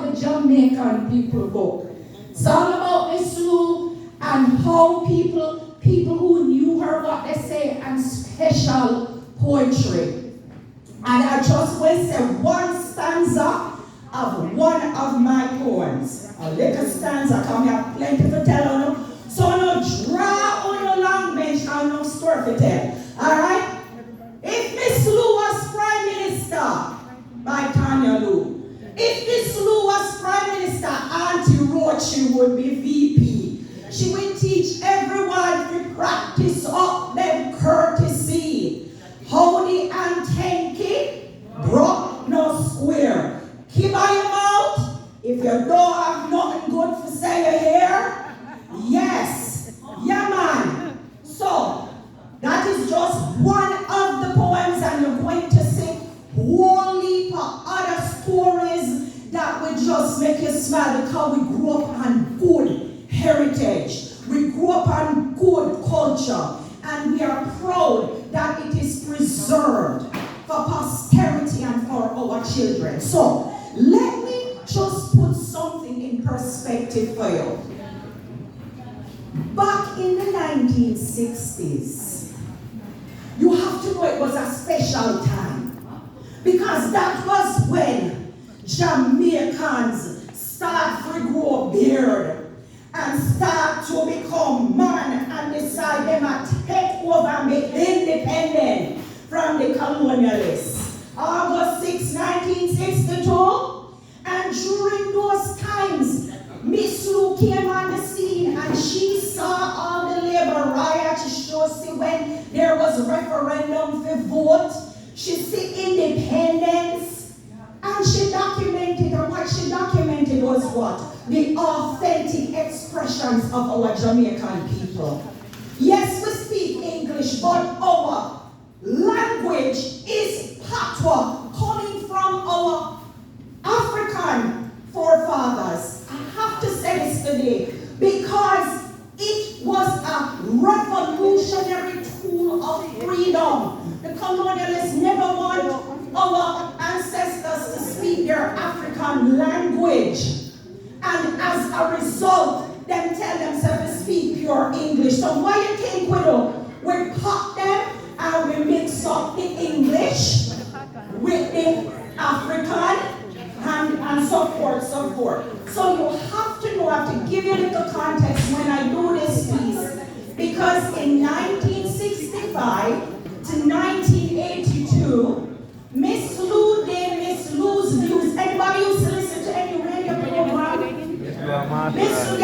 the Jamaican people book. It's all about Miss Lou and how people who knew her, what they say, and special poetry. And I just will say one stanza of one of my poems. A little stanza, come here, plenty to tell you. So no draw on your long bench and no story to tell. Alright? If Miss Lou was Prime Minister, by Tania Lou. If Miss Lou was Prime Minister, Auntie Roach would be VP. She would teach everyone to practice up them courtesy. Howdy and tanky, broke no square. Keep on your mouth. If you don't have nothing good to say you hear, yes, yeah man. So, that is just one of the poems, and you're going to sing whole heap of other stories that will just make you smile, because we grew up on good heritage. We grew up on good culture, and we are proud that it is preserved for posterity and for our children. So, let me just put something in perspective for you. Back in the 1960s, you have to know it was a special time, because that was when Jamaicans start to grow beard and start to become man and decide them to take over and be independent from the colonialists. August 6, 1962, and during those times, Miss Lou came on the scene and she saw all the labor riots. She see when there was referendum for vote. She see independence. And she documented, and what she documented was what? The authentic expressions of our Jamaican people. Yes, we speak English, but our language is patois, coming from our African forefathers. I have to say this today because it was a revolutionary tool of freedom. The colonialists never want our ancestors to speak their African language. And as a result, them tell themselves to speak pure English. So what you think we do? We pop them and we mix up the English with the African and so forth, so forth. So you have to know, I have to give you a little context when I do this piece. Because in 1965 to 1982, Miss Lou did Miss Lou's Views. Anybody used to listen to any radio program? Miss Lou